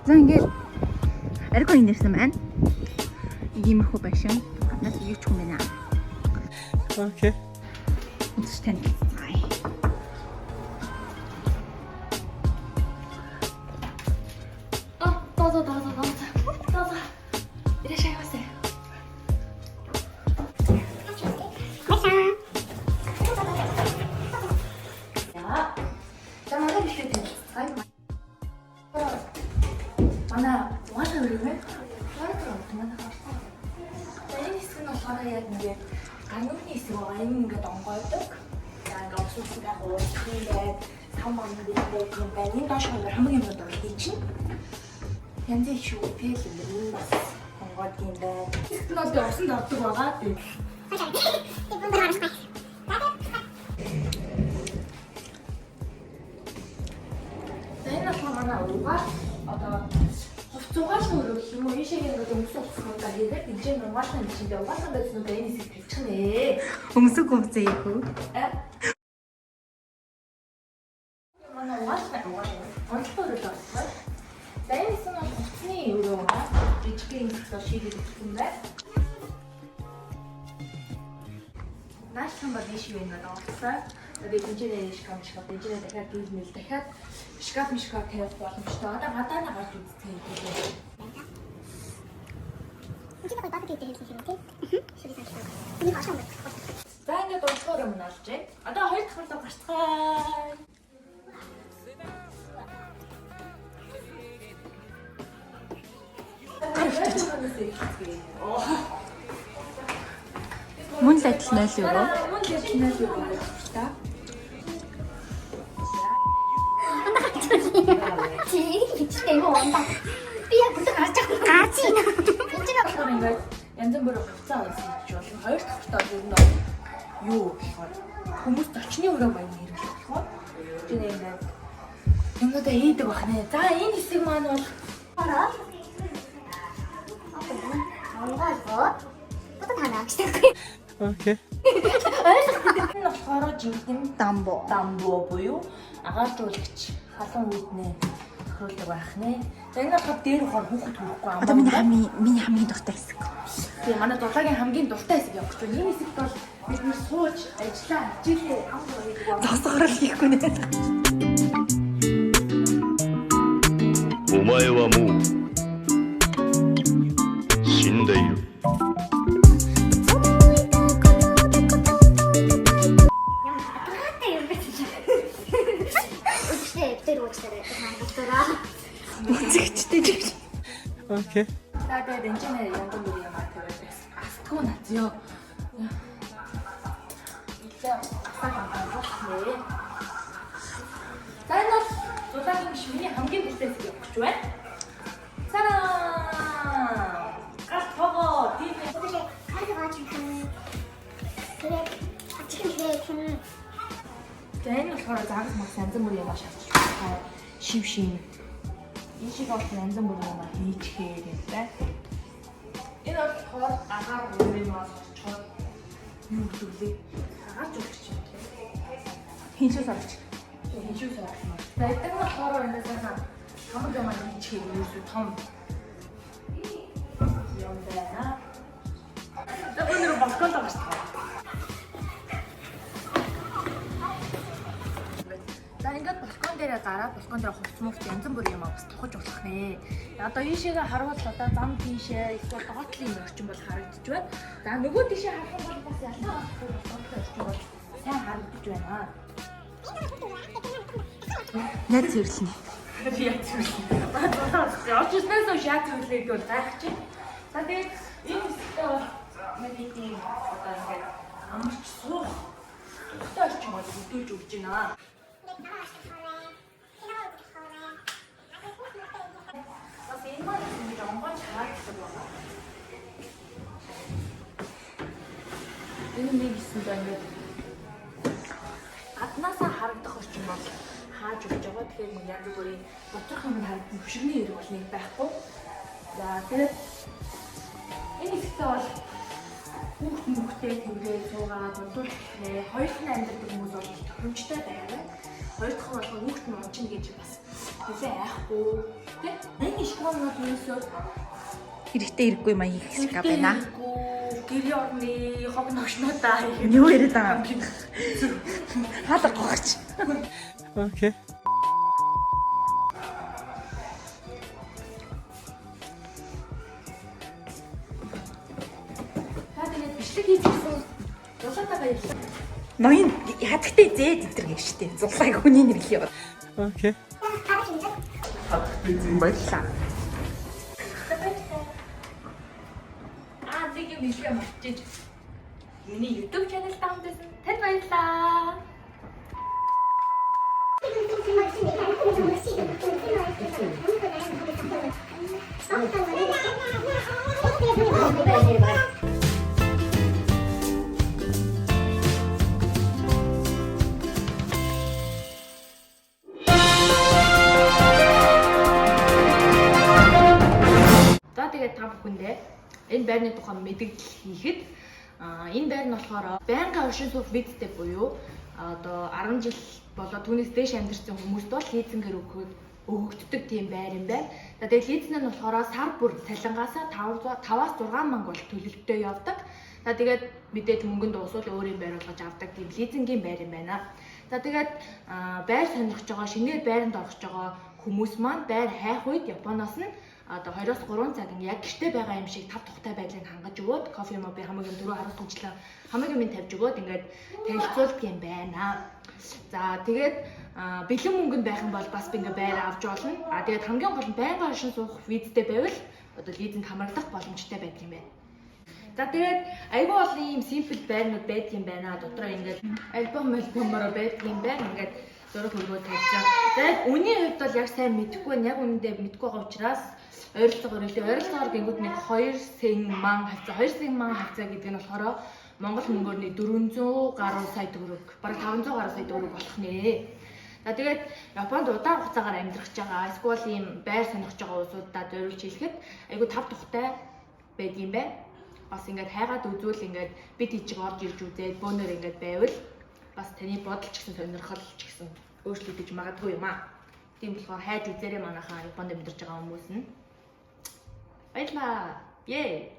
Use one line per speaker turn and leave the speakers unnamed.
За ингээд аргон нэрсэн байна. Иймэрхүү байшин. Гаднаас юу ч юм байна.
Окей.
Үзэж тань.
Янз бүр шүү тэл юм бас онгод юм байна. Тэгвэл би усан давдаг байгаа тийм. Энэ манай угаа одоо хувцуугаар шүүрөх юм уу ийшээ ингээд өмсөх хувцастай хийдэг. Энд нугаасаа нэшиндээ угаасаа байсан уу энэ хэсэг хэлчихнэ.
Өмсөх хувцас ийхүү.
Манай угаасаа онцлог болчихсон. Дайнсан хувцсны өрөө жижигхэн хэсгээр шийдэж өгсөн байна. Наашхан ба биш юм байна орцоо. Тэгээд инженер шкаф дахиад дүүлмэл дахиад шкаф тавих боломжтой. Одоо гадаанаа гарч үздэг юм.
Инженер бат гэдэг хэлсэн юм тийм. Энийг хаашаа мэ?
За ингээд дуусгаар юм олж байна. Одоо хоёр дахь руу гарцгаая.
Мөн л адил 0 юу?
Мөн л адил 0 юу та?
Чи хичтэй юу онда. Би яг бүгд гарч байгаа. Гаач ин.
Инженер болохоор ингээд янз бүрийн хувцас авсан гэж болно. Хоёр дахь тоо ер нь юу болохоор хүмүүс зочны өрөө баян хэрэглэх болохоор энэ ингээд юмудаа ийдэг бах нэ. За энэ хэсэг маань бол
ороо. Ангaalгаа. Бата танаа гэхгүй.
Окей.
энэ болохоор жинхэнэ дамбуу буюу агааржуулагч халуун үүднээ тохируулдаг байх нэ. За энэ хад дээр ухаар хүүхэд хүрэхгүй
Одоо миний хамгийн дуртай хэсэг.
Тэгээ манай дулаагийн хамгийн дуртай хэсэг явах гэж байна. Энэ хэсэгт бол бид нэр сууж ажиллаа хичээлээ хамт хийдэг байна.
Зогсоогоор л хийхгүй нэ.
お前はもう死んでいる。
Үзэгчтэй ч.
Окей.
За тэгээд инженер янз бүрийн юм тавиад байсан. Астгүй нацё. За энэ бол дулаагийн биш миний хамгийн дуртай хэсэг явах гэж байна. Цаа! Гал того тийм
Бүгд харж байгаа чинь тэгээд ачих юм.
За энэ болохоор загас мах янз бүрийн юм шалж байгаа. Шив. Энэ шиг бол янз бүрийн юм хийчихээ юм байна. Энэ болохоор агаар бүрийн мал чод юу гэвэл агаар зүгч юм.
Хиншүү сарч.
Хиншүү сарч. За энэ болохоор энэ сайхан хамаг юм хийчихээ юу том юм байна. За өнөр балконд гарч байгаа. За ингээд балкон дээр гараад балкон дээр хувц мөвт янз бүрийн юм бас тухаж болох нэ. Одоо ийшээгээ харуул одоо зам тийшээ эсвэл доотлын орчин бол харагдаж байна. За нөгөө тийшээ харах юм бол бас ялгаа доотлын орчин бол сайн харагдаж байна.
Яд зэрлэнэ.
Яд зэрлэнэ. Орж ирснээс хойш яд зэрлээд бол гайх чинь. За тэгээд энэ хэсэгтээ бол мэдээ одоо ингээд амарч суух. Төгтөө орчин бол хөдөлж өгч байна. Бас энэ маань ингэж онгойч харагддаг байна. Энэ нэг хэсэг ингээд гаднаасаа харагдах орчин бол хааж өгч байгаа. Тэгэхээр янз бүрийн бодлох юм харагдсан хөшигний хэрэг бол нэг байхгүй. За тэгээд энэ хэсэгтээ бол хүүхдээ тэмрээ суугаад бодлох нэ хоёр дахь амьдрал хүмүүс бол тохиромжтой байна. Хоёр дахь нь бол хүүхд нь унчна гэж бас Тэсээ айхгүй. Тэ? Энэ школнод юусоо
Хэрэгтэй хэрэггүй маяг их шиг байна.
гэрээ орны хог ногшнуудаа
Юу яриад байгаа юм? Хаалга гооч.
Okay.
Та тэгээд бичлэг хийчихсэн. Дулаатаа баярлалаа.
Ноён хатагтай зээд өдр гэвчтэй. Зулааг хүний нэр их яваад.
Okay.
Баярлалаа.
Нэг юм хэлгээ мартчих. Миний YouTube channel таамдсан. Танд баярлалаа. За тэгээд та бүхэндээ энэ байрны тухай мэдээлэл хийхэд энэ байр нь болохоор байнгын оршин суух визтэй буюу одоо 10 жил болоод түүнээс дээш амьдарсан хүмүүст бол лизингээр өгөгддөг тийм байр юм байна. За тэгээд лизинг нь болохоор сар бүр цалингаас 5-аас 6 мянга бол төлөлтөө явдаг. За тэгээд мэдээж мөнгөнд дуусвал өөрийн байр болгож авдаг тийм лизингийн байр юм байна. За тэгээд байр сонирхож байгаа, шинээр байранд орох гэж байгаа хүмүүс маань байр хайх үед Японоос нь одоо 2-3 цаг яг гэртээ байгаа юм шиг тав тухтай байдлыг хангаж өгөөд кофе моби хамгийн 4-10 хүчлээ хамгийн минь тавьж өгөөд ингээд танилцуулдаг юм байна. За тэгээд бэлэн мөнгөнд байх юм бол бас би ингээд байр авч болно. Тэгээд хамгийн гол нь байнгын оршин суух визтэй байвал одоо лизинг хамрагдах боломжтой байдаг юм байна. За тэгээд айгүй олон ийм симпл байрнууд байдаг юм байна. Дотроо ингээд альбомороо байдаг юм байна. Ингээд зураг хөргөө тавьчаа. Тэгээд үнийн хувьд бол яг сайн мэдэхгүй байна. Яг үнэндээ мэдэхгүй байгаа учраас ойролцоогоор гингүүд нэг 2 сая ман хавцаа гэдэг нь болохоор Монгол мөнгөөр нэг 400 гаруй сая төгрөг, бараг 500 гаруй сая төгрөг болох нэ. За тэгээд Японд удаан хугацаагаар амьдрах гэж байгаа, эсвэл ийм байр сонирхож байгаа улсуудад зориулж хэлэхэд айгүй тав тухтай байдаг юм байна. Бас ингээд хайгаад үзвэл ингээд бид тийч орж ирж үзээд бөөнөр ингээд байвал бас таны бодол ч гэсэн сонирхол ч гэсэн өөрчлөгдөж магадгүй юм аа. Тийм болохоор хайж үзээрэй манайхаа Японд амьдарч байгаа хүмүүс нь. Баярлалаа. Yay.